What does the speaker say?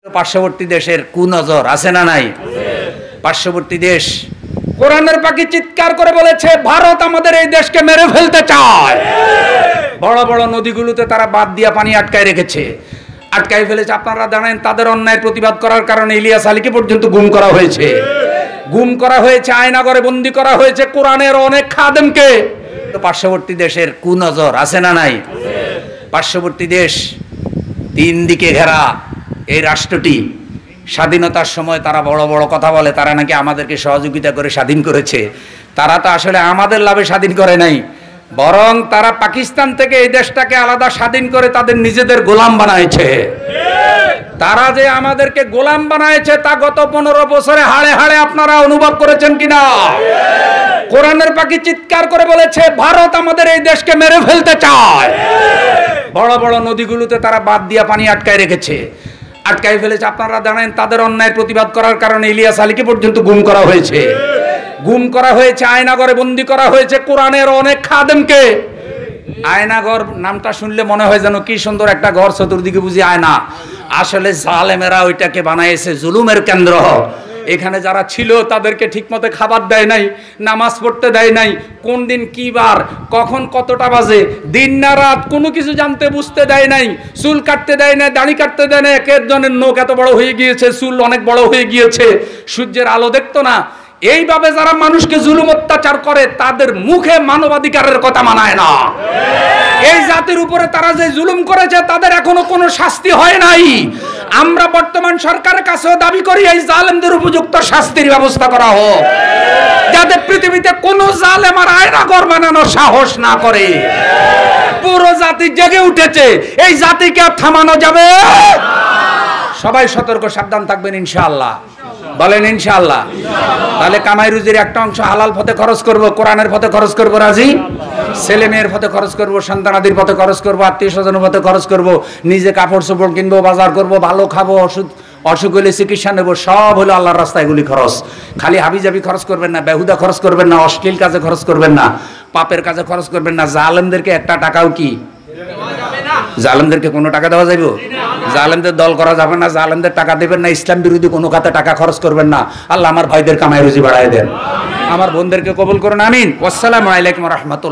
পার্শ্ববর্তী দেশের কুনজর আছে না নাই? পার্শ্ববর্তী দেশ কোরআনের পাখি চিৎকার করে বলেছে ভারত আমাদের এই দেশকে মেরে ফেলতে চায়। বড় বড় নদীগুলোতে তারা বাঁধ দিয়া পানি আটকায় রেখেছে, আটকায় ফেলেছে। আপনারা জানেন তাদের অন্যায়ের প্রতিবাদ করার কারণে ইলিয়াস আলীকে পর্যন্ত গুম করা হয়েছে, আয়নাগরে বন্দী করা হয়েছে কোরআনের অনেক খাদেমকে। তো পার্শ্ববর্তী দেশের কুনজর আছে না নাই? পার্শ্ববর্তী দেশ তিন দিকে ঘেরা এই রাষ্ট্রটি স্বাধীনতার সময় তারা বড় বড় কথা বলে, তারা নাকি আমাদেরকে সহযোগিতা করে স্বাধীন করেছে। তারা তো আসলে আমাদের লাভে স্বাধীন করে নাই, বরং তারা পাকিস্তান থেকে এই দেশটাকে আলাদা স্বাধীন করে তাদের নিজেদের গোলাম বানাইছে। তারা যে আমাদেরকে গোলাম বানাইছে তা গত 15 বছরে হাড়ে হাড়ে আপনারা অনুভব করেছেন কিনা? কোরআনের পাখি চিৎকার করে বলেছে ভারত আমাদের এই দেশকে মেরে ফেলতে চায়। বড় বড় নদীগুলোতে তারা বাঁধ দিয়া পানি আটকায় রেখেছে, আটকায় ফেলেছে। আপনারা জানেন তাদের অন্যায়ের প্রতিবাদ করার কারণে ইলিয়াস আলীকে পর্যন্ত গুম করা হয়েছে, আয়নাগরে বন্দী করা হয়েছে কোরআনের অনেক খাদেমকে। আয়নাগর নামটা শুনলে মনে হয় যেন কি সুন্দর একটা ঘর, চতুর্দিকে বুঝি আয়না। আসলে জালেমেরা ওইটাকে বানাইছে জুলুমের কেন্দ্র। এখানে যারা ছিল তাদেরকে ঠিকমতো খাবার দেয় নাই, নামাজ পড়তে দেয় নাই, কোন দিন কি বার, কখন কতটা বাজে, দিন না রাত কোনো কিছু জানতে বুঝতে দেয় নাই, চুল কাটতে দেয় না, দাড়ি কাটতে দেয় না। এক একজনের নখ এত বড় হয়ে গিয়েছে, চুল অনেক বড় হয়ে গিয়েছে, সূর্যের আলো দেখতো না। এইভাবে যারা মানুষকে জুলুম অত্যাচার করে তাদের মুখে মানবাধিকারের কথা মানায় না। এই জাতির উপরে তারা যে জুলুম করেছে তাদের এখনো কোনো শাস্তি হয় নাই। আমরা বর্তমান সরকারের কাছেও দাবি করি এই জালেমদের উপযুক্ত শাস্তির ব্যবস্থা করা হোক, যাতে পৃথিবীতে কোনো জালেম আর আয়নাঘর বানানোর সাহস না করে। পুরো জাতি জেগে উঠেছে, এই জাতিকে আর থামানো যাবে? সবাই সতর্ক সাবধান থাকবেন ইনশাআল্লাহ। বলেন ইনশাআল্লাহ। তাহলে কামাই রুজির একটা অংশ হালাল পথে খরচ করব, কোরআনের পথে খরচ করব, রাজি? ছেলে মেয়ের পথে খরচ করব, সন্তানাদির পথে খরচ করব, আত্মীয় স্বজনের পথে খরচ করব, নিজে কাপড় চোপড় কিনবো, বাজার করব, ভালো খাবো, অসুখ হলে চিকিৎসা নেব, সব হলো আল্লাহর রাস্তায় এগুলি খরচ। খালি হাবিজাবি খরচ করবেন না, বেহুদা খরচ করবেন না, অশ্লীল কাজে খরচ করবেন না, পাপের কাজে খরচ করবেন না। জালেমদেরকে একটা টাকাও কি জালেমদেরকে কোনো টাকা দেওয়া যাবে? জালেমদের দল করা যাবে না, জালেমদের টাকা দেবেন না, ইসলাম বিরোধী কোনো খাতে টাকা খরচ করবেন না। আল্লাহ আমার ভাইদের কামাই রুজি বাড়ায় দেন, আমার বোনদেরকে কবুল করুন, আমিন। আসসালামু আলাইকুম ওয়া রাহমাতুল্লাহ।